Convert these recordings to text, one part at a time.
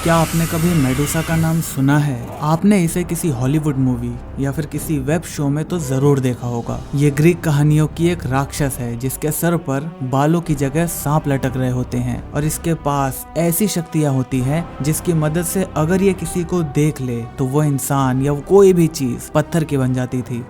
क्या आपने कभी मेडुसा का नाम सुना है? आपने इसे किसी हॉलीवुड मूवी या फिर किसी वेब शो में तो जरूर देखा होगा। ये ग्रीक कहानियों की एक राक्षस है जिसके सर पर बालों की जगह सांप लटक रहे होते हैं और इसके पास ऐसी शक्तियां होती हैं जिसकी मदद से अगर ये किसी को देख ले तो वो इंसान या कोई भी चीज पत्थर की बन जाती थी।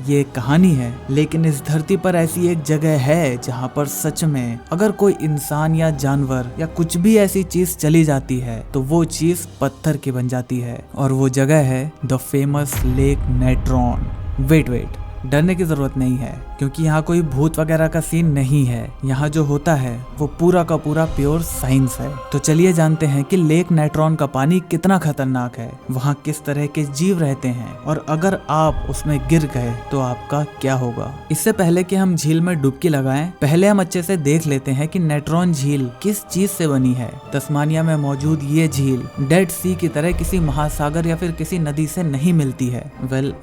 ये कहानी है, लेकिन इस धरती पर ऐसी एक जगह है जहाँ पर सच में अगर कोई इंसान या जानवर या कुछ भी ऐसी चीज चली जाती है तो वो चीज पत्थर की बन जाती है और वो जगह है the famous lake Natron. Wait डरने की जरूरत नहीं है क्योंकि यहाँ कोई भूत वगैरह का सीन नहीं है। यहाँ जो होता है वो पूरा का पूरा प्योर साइंस है। तो चलिए जानते हैं कि लेक नेट्रॉन का पानी कितना खतरनाक है, वहाँ किस तरह के जीव रहते हैं और अगर आप उसमें गिर गए तो आपका क्या होगा। इससे पहले कि हम झील में डुबकी लगाएं, पहले हम अच्छे से देख लेते हैं कि नेट्रॉन झील किस चीज से बनी है। तस्मानिया में मौजूद ये झील डेड सी की तरह किसी महासागर या फिर किसी नदी से नहीं मिलती है।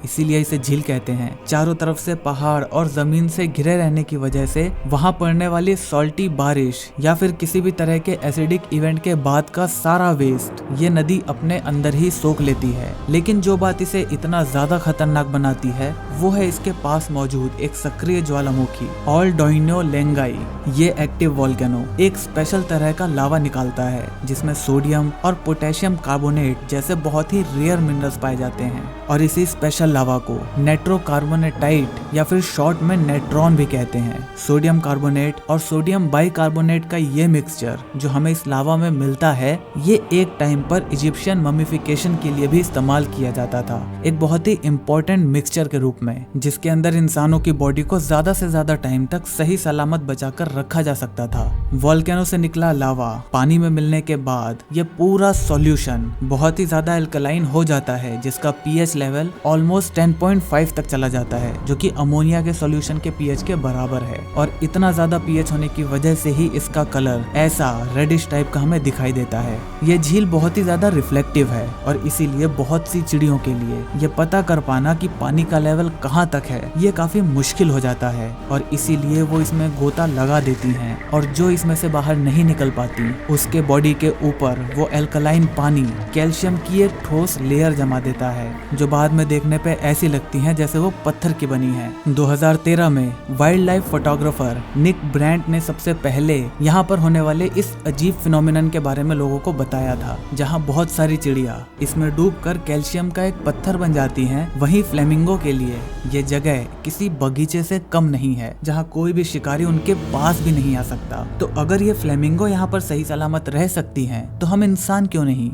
इसीलिए इसे झील कहते हैं। चारों तरफ से पहाड़ और जमीन से घिरे रहने की वजह से वहां पड़ने वाली सॉल्टी बारिश या फिर किसी भी तरह के एसिडिक इवेंट के बाद का सारा वेस्ट ये नदी अपने अंदर ही सोख लेती है। लेकिन जो बात इसे इतना ज्यादा खतरनाक बनाती है वो है इसके पास मौजूद एक सक्रिय ज्वालामुखी ऑल डोइनो लेंगाई। ये एक्टिव वोल्केनो एक स्पेशल तरह का लावा निकालता है जिसमें सोडियम और पोटेशियम कार्बोनेट जैसे बहुत ही रेयर मिनरल्स पाए जाते हैं और इसी स्पेशल लावा को नाइट्रोकार्बोनेटाइट या फिर शॉर्ट में नेट्रॉन भी कहते हैं। सोडियम कार्बोनेट और सोडियम बाइकार्बोनेट का ये मिक्सचर जो हमें इस लावा में मिलता है ये एक टाइम पर इजिप्शियन ममीफिकेशन के लिए भी इस्तेमाल किया जाता था, एक बहुत ही इम्पोर्टेंट मिक्सचर के रूप में जिसके अंदर इंसानों की बॉडी को ज्यादा से ज्यादा टाइम तक सही सलामत बचाकर रखा जा सकता था। वोल्केनो से निकला लावा पानी में मिलने के बाद ये पूरा सॉल्यूशन बहुत ही ज्यादा एल्कलाइन हो जाता है जिसका पीएच लेवल ऑलमोस्ट 10.5 तक चला जाता है जो कि अमोनिया के सॉल्यूशन के पीएच के बराबर है और इतना ज्यादा पीएच होने की वजह से ही इसका कलर ऐसा रेडिश टाइप का हमें दिखाई देता है। ये झील बहुत ही ज्यादा रिफ्लेक्टिव है और इसीलिए बहुत सी चिड़ियों के लिए ये पता कर पाना कि पानी का लेवल कहाँ तक है ये काफी मुश्किल हो जाता है और इसीलिए वो इसमें गोता लगा देती हैं और जो इसमें से बाहर नहीं निकल पाती उसके बॉडी के ऊपर वो एल्कलाइन पानी कैल्शियम की एक ठोस लेयर जमा देता है जो बाद में देखने पे ऐसी लगती है जैसे वो पत्थर की बनी है। 2013 में wildlife photographer Nick Brandt ने सबसे पहले यहाँ पर होने वाले इस अजीब फिनोमिनन के बारे में लोगों को बताया था जहाँ बहुत सारी चिड़िया इसमें डूबकर कैल्शियम का एक पत्थर बन जाती हैं। वहीं फ्लेमिंगो के लिए ये जगह किसी बगीचे से कम नहीं है जहाँ कोई भी शिकारी उनके पास भी नहीं आ सकता। तो अगर ये फ्लेमिंगो यहाँ पर सही सलामत रह सकती हैं तो हम इंसान क्यों नहीं?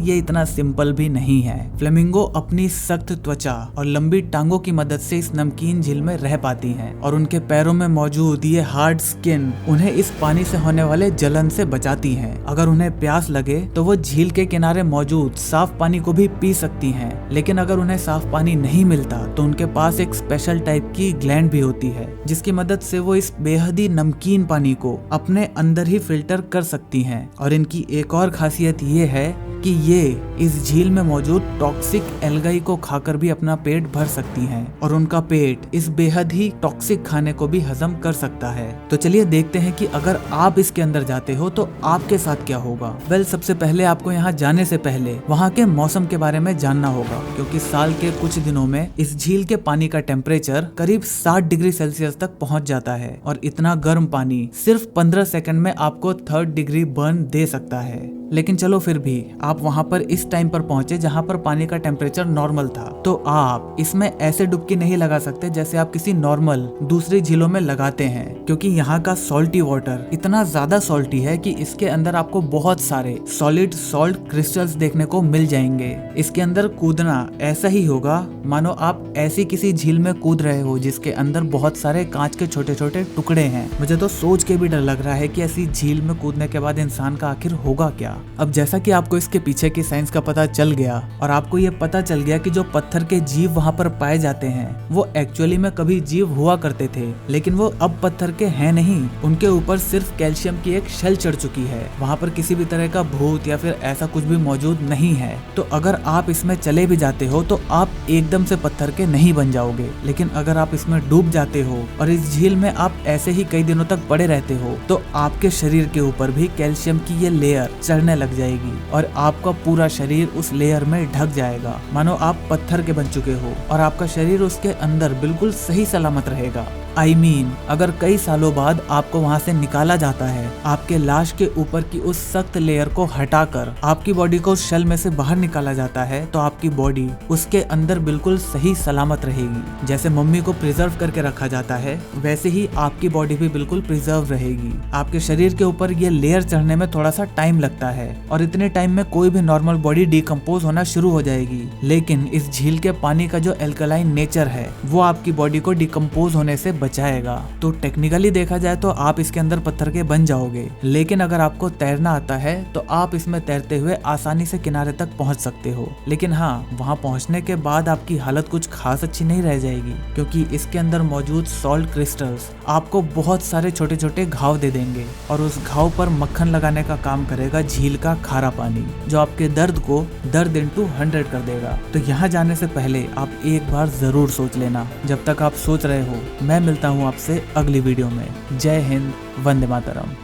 ये इतना सिंपल भी नहीं है। फ्लेमिंगो अपनी सख्त त्वचा और लंबी टांगों की मदद से इस नमकीन झील में रह पाती हैं और उनके पैरों में मौजूद ये हार्ड स्किन उन्हें इस पानी से होने वाले जलन से बचाती हैं। अगर उन्हें प्यास लगे तो वो झील के किनारे मौजूद साफ पानी को भी पी सकती हैं, लेकिन अगर उन्हें साफ पानी नहीं मिलता तो उनके पास एक स्पेशल टाइप की ग्लैंड भी होती है जिसकी मदद से वो इस बेहद ही नमकीन पानी को अपने अंदर ही फिल्टर कर सकती हैं। और इनकी एक और खासियत ये है कि ये इस झील में मौजूद टॉक्सिक एल्गाई को खाकर भी अपना पेट भर सकती हैं और उनका पेट इस बेहद ही टॉक्सिक खाने को भी हजम कर सकता है। तो चलिए देखते हैं कि अगर आप इसके अंदर जाते हो तो आपके साथ क्या होगा। सबसे पहले आपको यहाँ जाने से पहले वहाँ के मौसम के बारे में जानना होगा क्योंकि साल के कुछ दिनों में इस झील के पानी का टेम्परेचर करीब 60 डिग्री सेल्सियस तक पहुँच जाता है और इतना गर्म पानी सिर्फ 15 सेकंड में आपको 3rd डिग्री बर्न दे सकता है। लेकिन चलो फिर भी आप वहाँ पर इस टाइम पर पहुंचे जहाँ पर पानी का टेम्परेचर नॉर्मल था, तो आप इसमें ऐसे डुबकी नहीं लगा सकते जैसे आप किसी नॉर्मल दूसरी झीलों में लगाते हैं क्योंकि यहाँ का सॉल्टी वाटर इतना ज्यादा सॉल्टी है कि इसके अंदर आपको बहुत सारे सॉलिड सॉल्ट क्रिस्टल्स देखने को मिल जाएंगे। इसके अंदर कूदना ऐसा ही होगा मानो आप ऐसी किसी झील में कूद रहे हो जिसके अंदर बहुत सारे कांच के छोटे छोटे टुकड़े हैं। मुझे तो सोच के भी डर लग रहा है कि ऐसी झील में कूदने के बाद इंसान का आखिर होगा क्या। अब जैसा कि आपको इसके पीछे की साइंस का पता चल गया और आपको ये पता चल गया कि जो पत्थर के जीव वहाँ पर पाए जाते हैं वो एक्चुअली में कभी जीव हुआ करते थे, लेकिन वो अब पत्थर के हैं नहीं, उनके ऊपर सिर्फ कैल्शियम की एक शेल चढ़ चुकी है। वहाँ पर किसी भी तरह का भूत या फिर ऐसा कुछ भी मौजूद नहीं है। तो अगर आप इसमें चले भी जाते हो तो आप एकदम से पत्थर के नहीं बन जाओगे, लेकिन अगर आप इसमें डूब जाते हो और इस झील में आप ऐसे ही कई दिनों तक पड़े रहते हो तो आपके शरीर के ऊपर भी कैल्शियम की ये लेयर चढ़ने तैरने लग जाएगी और आपका पूरा शरीर उस लेयर में ढक जाएगा, मानो आप पत्थर के बन चुके हो और आपका शरीर उसके अंदर बिल्कुल सही सलामत रहेगा। अगर कई सालों बाद आपको वहां से निकाला जाता है, आपके लाश के ऊपर की उस सख्त लेयर को हटाकर आपकी बॉडी को उस शेल में से बाहर निकाला जाता है, तो आपकी बॉडी उसके अंदर बिल्कुल सही सलामत रहेगी। जैसे मम्मी को प्रिजर्व करके रखा जाता है, वैसे ही आपकी बॉडी भी बिल्कुल प्रिजर्व रहेगी। आपके शरीर के ऊपर ये लेयर चढ़ने में थोड़ा सा टाइम लगता है और इतने टाइम में कोई भी नॉर्मल बॉडी डिकम्पोज होना शुरू हो जाएगी, लेकिन इस झील के पानी का जो एल्कलाइन नेचर है वो आपकी बॉडी को डिकम्पोज होने से बचाएगा। तो टेक्निकली देखा जाए तो आप इसके अंदर पत्थर के बन जाओगे, लेकिन अगर आपको तैरना आता है तो आप इसमें तैरते हुए आसानी से किनारे तक पहुंच सकते हो। लेकिन हाँ, वहां पहुंचने के बाद आपकी हालत कुछ खास अच्छी नहीं रह जाएगी, क्योंकि इसके अंदर मौजूद सॉल्ट क्रिस्टल्स आपको बहुत सारे छोटे छोटे घाव दे देंगे और उस घाव पर मक्खन लगाने का काम करेगा झील का खारा पानी, जो आपके दर्द को दर्द इंटू 100 कर देगा। तो यहाँ जाने से पहले आप एक बार जरूर सोच लेना। जब तक आप सोच रहे हो, मैं मिलता हूँ आपसे अगली वीडियो में। जय हिंद, वंदे मातरम।